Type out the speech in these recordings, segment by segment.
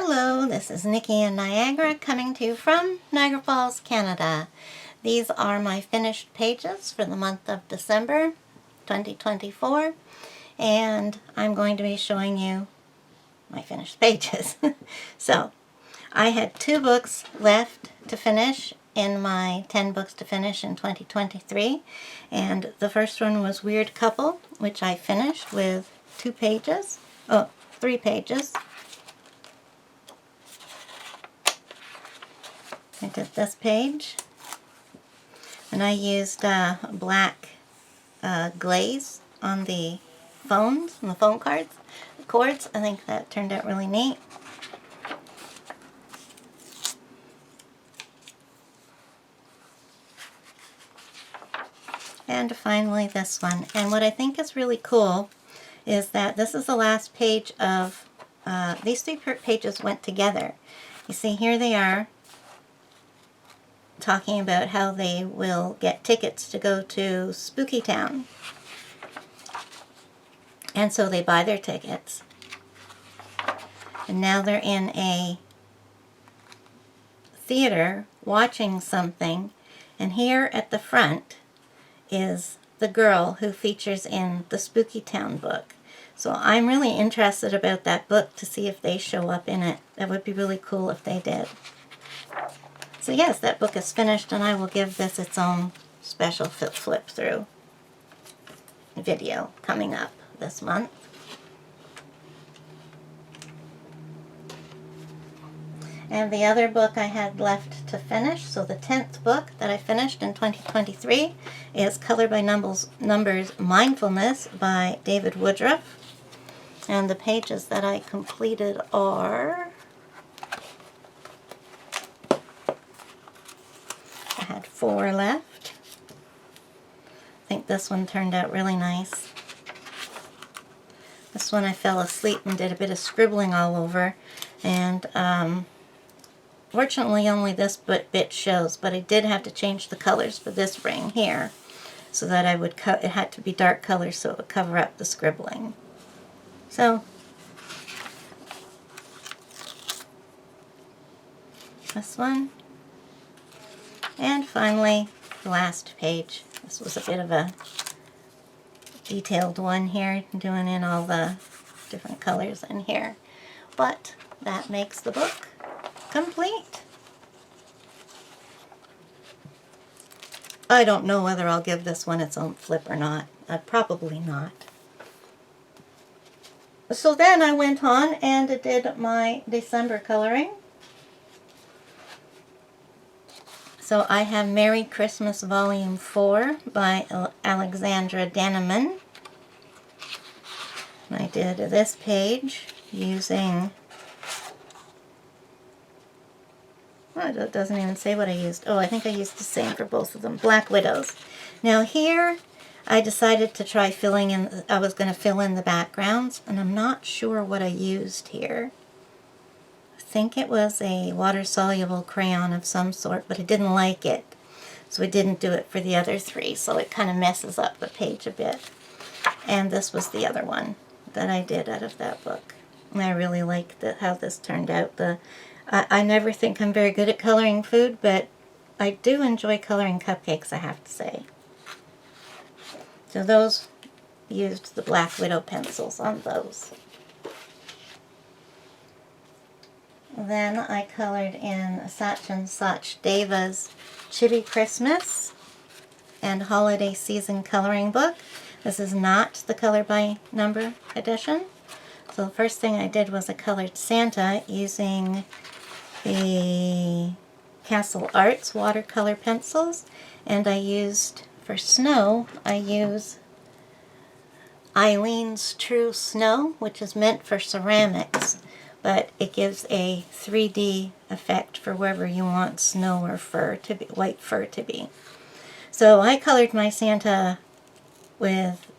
Hello, this is Nikki in Niagara coming to you from Niagara Falls, Canada. These are my finished pages for the month of December 2024, and I'm going to be showing you my finished pages. So, I had 2 books left to finish in my 10 books to finish in 2023, and the first one was Weird Couple, which I finished with 3 pages. I did this page, and I used black glaze on the phones, and the phone cords. I think that turned out really neat. And finally this one. And what I think is really cool is that this is the last page of, these 3 pages went together. You see, here they are, talking about how they will get tickets to go to Spooky Town. And so they buy their tickets. And now they're in a theater watching something. And here at the front is the girl who features in the Spooky Town book. So I'm really interested about that book to see if they show up in it. That would be really cool if they did. So yes, that book is finished, and I will give this its own special flip through video coming up this month. And the other book I had left to finish, so the 10th book that I finished in 2023 is Color by Numbers Mindfulness by David Woodruff. And the pages that I completed are... I had 4 left. I think this one turned out really nice. This one I fell asleep and did a bit of scribbling all over, and fortunately only this bit shows, but I did have to change the colors for this ring here so that I would it had to be dark colors so it would cover up the scribbling. So this one. And finally, the last page. This was a bit of a detailed one here, doing in all the different colors in here. But that makes the book complete. I don't know whether I'll give this one its own flip or not. Probably not. So then I went on and did my December coloring. So I have Merry Christmas Volume 4 by Alexandra Danneman. And I did this page using, well, it doesn't even say what I used. Oh, I think I used the same for both of them, Black Widows. Now here I decided to try filling in, I was going to fill in the backgrounds, and I'm not sure what I used here. I think it was a water-soluble crayon of some sort, but I didn't like it, so I didn't do it for the other 3, so it kind of messes up the page a bit. And this was the other one that I did out of that book. And I really liked how this turned out. I never think I'm very good at coloring food, but I do enjoy coloring cupcakes, I have to say. So those, used the Black Widow pencils on those. Then I colored in Such and Such Deva's Chibi Christmas and Holiday Season Coloring Book. This is not the Color by Number edition. So the first thing I did was I colored Santa using the Castle Arts watercolor pencils, and I used, for snow, I use Eileen's True Snow, which is meant for ceramics, but it gives a 3D effect for wherever you want snow or fur to be, white fur to be. So I colored my Santa with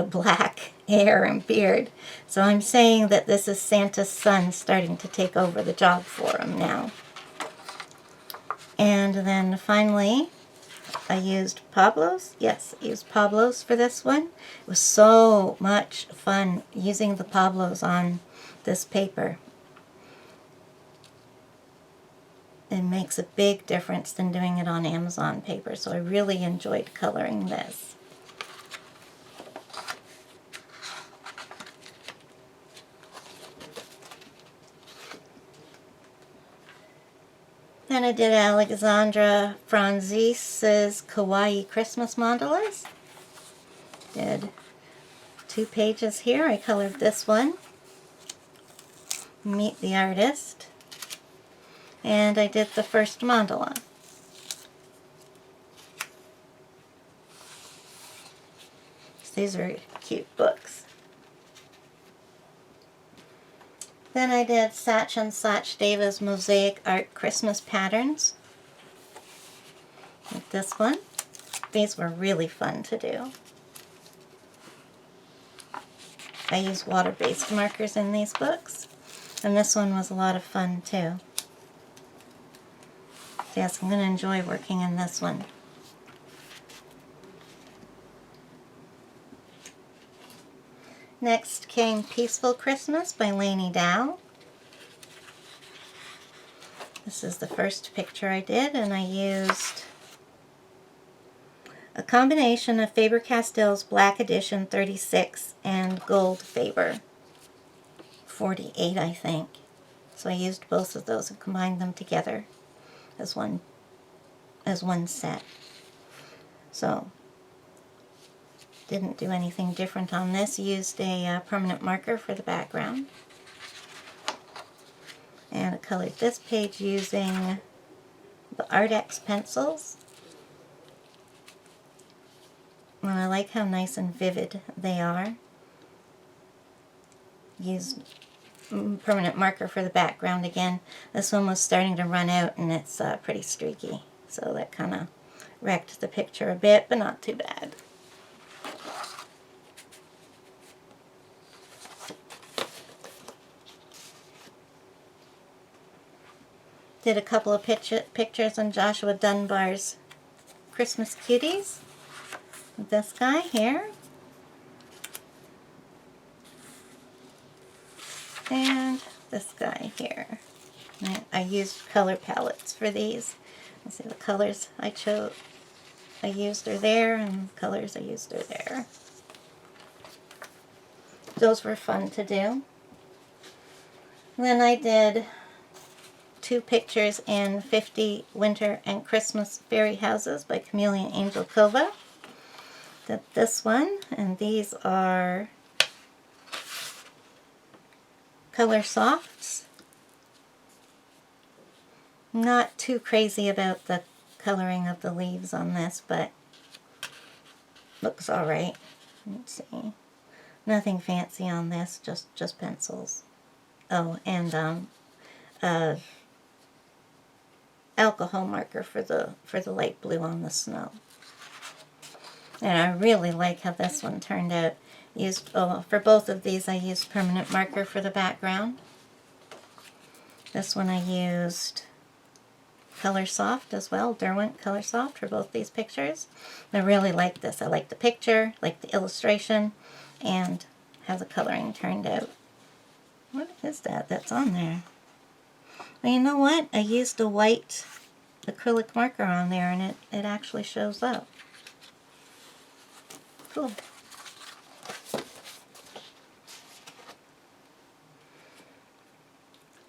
black hair and beard. So I'm saying that this is Santa's son starting to take over the job for him now. And then finally, I used Pablo's. Yes, I used Pablo's for this one. It was so much fun using the Pablo's on this paper. it makes a big difference than doing it on Amazon paper. So I really enjoyed coloring this. Then I did Alexandra Franzise's Kawaii Christmas Mandalas. Did 2 pages here. I colored this one, Meet the Artist, and I did the first mandala. These are cute books. Then I did Satch and Sachdeva's Mosaic Art Christmas Patterns. Like this one. These were really fun to do. I use water-based markers in these books, and this one was a lot of fun too. So yes, I'm going to enjoy working in this one. Next came Peaceful Christmas by Lainey Dow. This is the first picture I did, and I used a combination of Faber-Castell's Black Edition 36 and Gold Faber 48, I think. So I used both of those and combined them together as one set. So didn't do anything different on this. Used a permanent marker for the background. And I colored this page using the Artex pencils. And I like how nice and vivid they are. Used permanent marker for the background again. This one was starting to run out and it's pretty streaky. So that kind of wrecked the picture a bit, but not too bad. Did a couple of pictures on Joshua Dunbar's Christmas Cuties. This guy here. And this guy here. I used color palettes for these. Let's see, the colors I used are there, and the colors I used are there. Those were fun to do. Then I did 2 pictures in 50 Winter and Christmas Fairy Houses by Chameleon Angel Kova. Did this one, and these are color softs. Not too crazy about the coloring of the leaves on this, but looks alright. Let's see. Nothing fancy on this, just pencils. Oh, and alcohol marker for the light blue on the snow. And I really like how this one turned out. For both of these I used permanent marker for the background. This one I used Color Soft as well, Derwent Color Soft for both these pictures. I really like this. I like the picture, like the illustration, and how the coloring turned out. What is that that's on there? Well, you know what? I used a white acrylic marker on there and it actually shows up. Cool.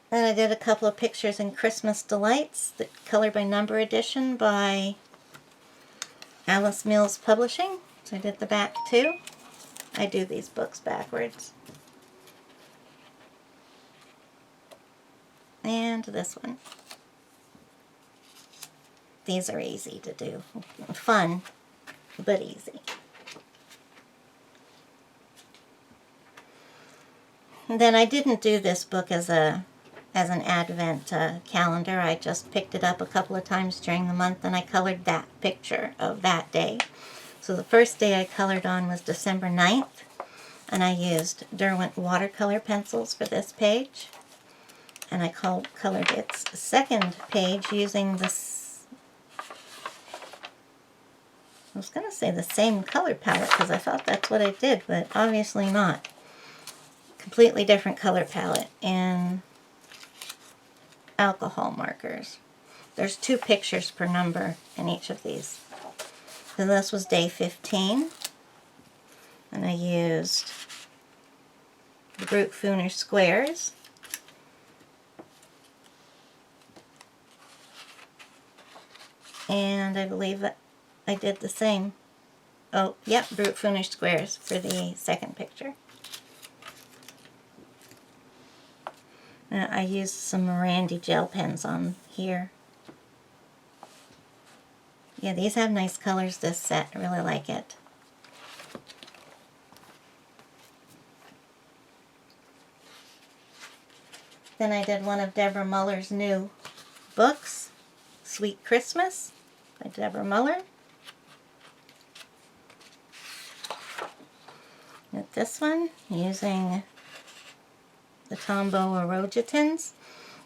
Then I did a couple of pictures in Christmas Delights, the Color by Number edition by Alice Mills Publishing. So I did the back too. I do these books backwards. And this one. These are easy to do. Fun, but easy. And then I didn't do this book as an Advent calendar. I just picked it up a couple of times during the month and I colored that picture of that day. So the first day I colored on was December 9th, and I used Derwent watercolor pencils for this page. And I colored its second page using this, I was going to say the same color palette because I thought that's what I did, but obviously not. Completely different color palette in alcohol markers. There's 2 pictures per number in each of these. So this was day 15. And I used the Brute Fooner squares. And I believe that I did the same. Oh, yep, Brute Fooner squares for the second picture. I used some Randy gel pens on here. Yeah, these have nice colors, this set. I really like it. Then I did one of Deborah Muller's new books, Sweet Christmas by Deborah Muller. With this one, using the Tombow Orojitins.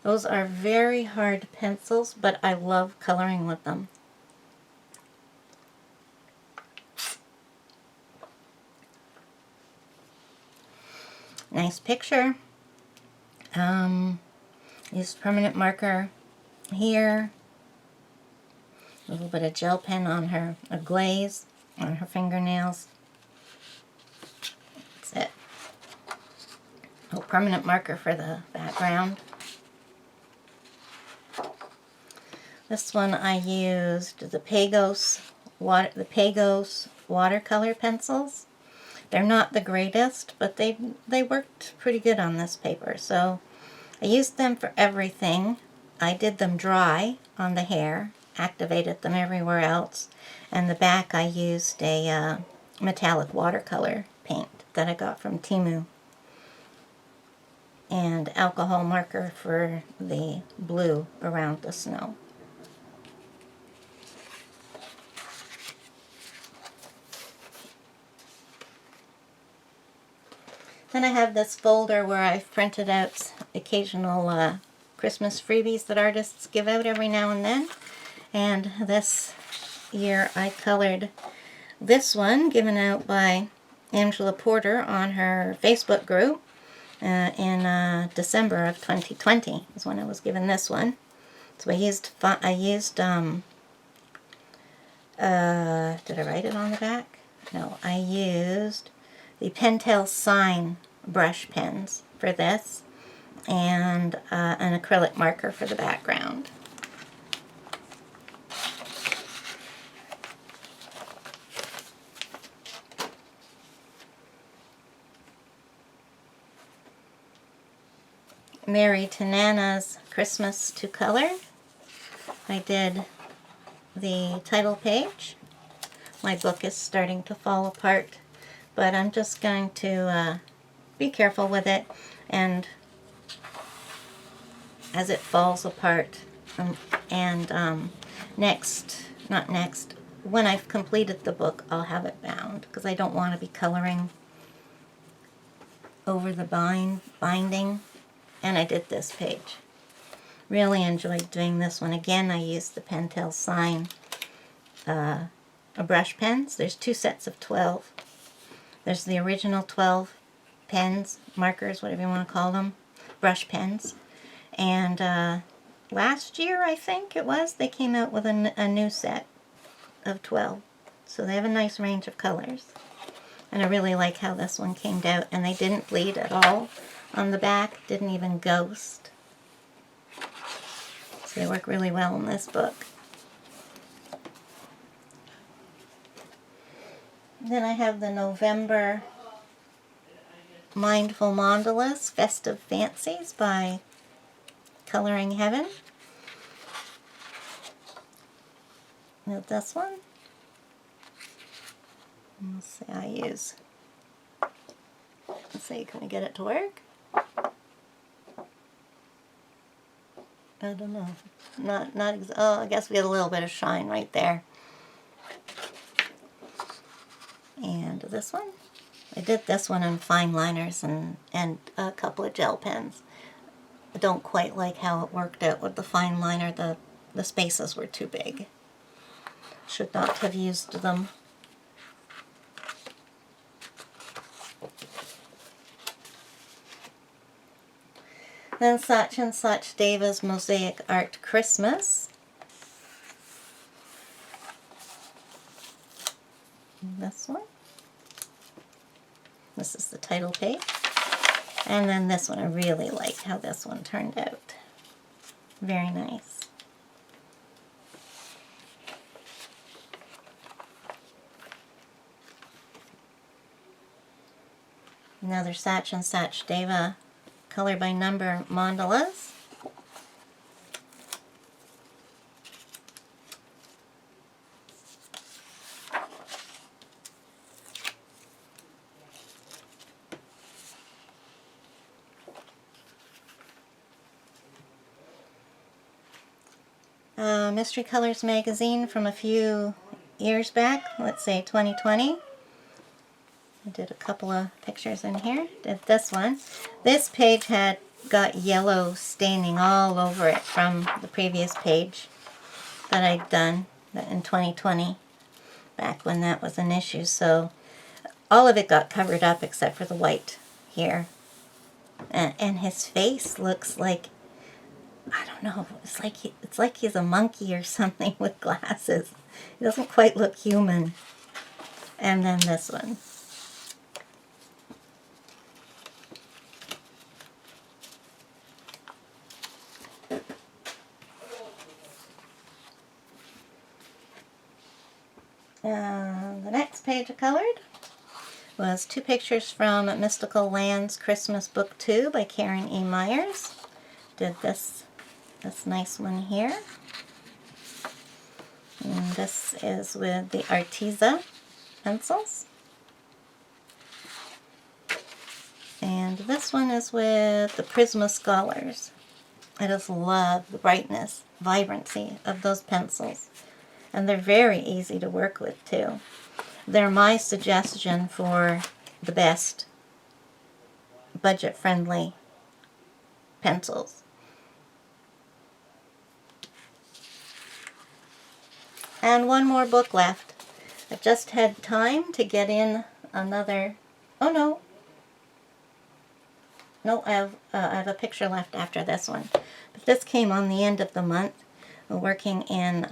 Those are very hard pencils, but I love coloring with them. Nice picture. Used permanent marker here. A little bit of gel pen on her, a glaze on her fingernails. That's it. Oh, permanent marker for the background. This one I used the Pagos watercolor pencils. They're not the greatest, but they worked pretty good on this paper. So I used them for everything. I did them dry on the hair, activated them everywhere else, and the back I used a metallic watercolor paint that I got from Temu, and alcohol marker for the blue around the snow. Then I have this folder where I've printed out occasional Christmas freebies that artists give out every now and then. And this year I colored this one given out by Angela Porter on her Facebook group in December of 2020 is when I was given this one. So I used did I write it on the back? No, I used the Pentel Sign brush pens for this, and an acrylic marker for the background. Mary Tanana's Christmas to Color. I did the title page. My book is starting to fall apart, but I'm just going to be careful with it, and as it falls apart, when I've completed the book, I'll have it bound, because I don't want to be coloring over the binding, and I did this page. Really enjoyed doing this one. Again, I used the Pentel Sign brush pens. There's 2 sets of 12. There's the original 12 pens, markers, whatever you want to call them, brush pens. And last year, I think it was, they came out with a new set of 12. So they have a nice range of colors. And I really like how this one came out, and they didn't bleed at all on the back, didn't even ghost. So they work really well in this book. Then I have the November Mindful Mandalas, Festive Fancies by Coloring Heaven. Now this one, let's see, can we get it to work? I don't know. Oh, I guess we had a little bit of shine right there. And this one, I did this one in fine liners and a couple of gel pens. I don't quite like how it worked out with the fine liner. The spaces were too big. Should not have used them. Then Such and Such Deva's Mosaic Art Christmas. this one. This is the title page. And then this one, I really like how this one turned out. Very nice. Another Sach and Sach Deva color by number mandalas. Mystery Colors magazine from a few years back, let's say 2020. I did a couple of pictures in here. Did this one. This page had got yellow staining all over it from the previous page that I'd done in 2020, back when that was an issue. So all of it got covered up except for the white here. And his face looks like, I don't know, it's like he's a monkey or something with glasses. He doesn't quite look human. And then this one. The next page I colored was two pictures from Mystical Lands Christmas Book 2 by Karen E. Myers. Did this nice one here. And this is with the Arteza pencils. And this one is with the Prisma Scholars. I just love the brightness, vibrancy of those pencils. And they're very easy to work with too. They're my suggestion for the best budget-friendly pencils. And one more book left. I just had time to get in another, oh no. No, I have a picture left after this one. But this came on the end of the month, working in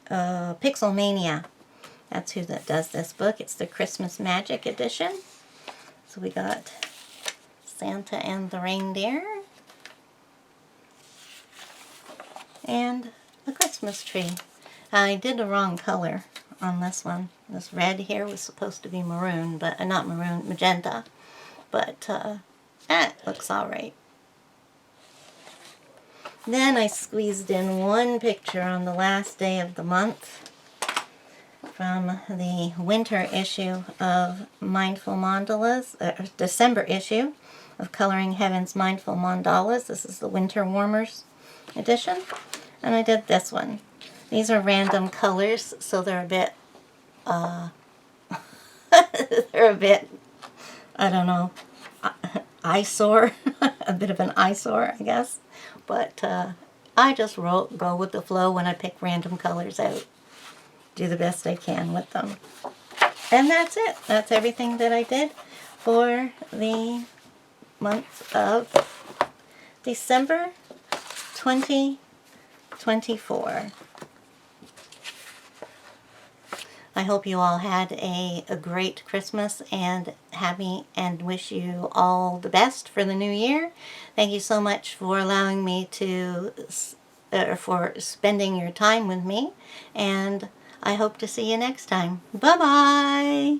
Pixel Mania. That's who that does this book. It's the Christmas Magic edition. So we got Santa and the Reindeer. And the Christmas tree. I did the wrong color on this one. This red here was supposed to be maroon, but not maroon, magenta. But that looks alright. Then I squeezed in one picture on the last day of the month from the winter issue of Mindful Mandalas, December issue of Coloring Heaven's Mindful Mandalas. This is the Winter Warmers edition. And I did this one. These are random colors, so they're a bit, I don't know, eyesore, a bit of an eyesore, I guess. But I just go with the flow when I pick random colors out. Do the best I can with them. And that's it. That's everything that I did for the month of December 2024. I hope you all had a great Christmas and wish you all the best for the new year. Thank you so much for allowing me to, for spending your time with me, and I hope to see you next time. Bye-bye!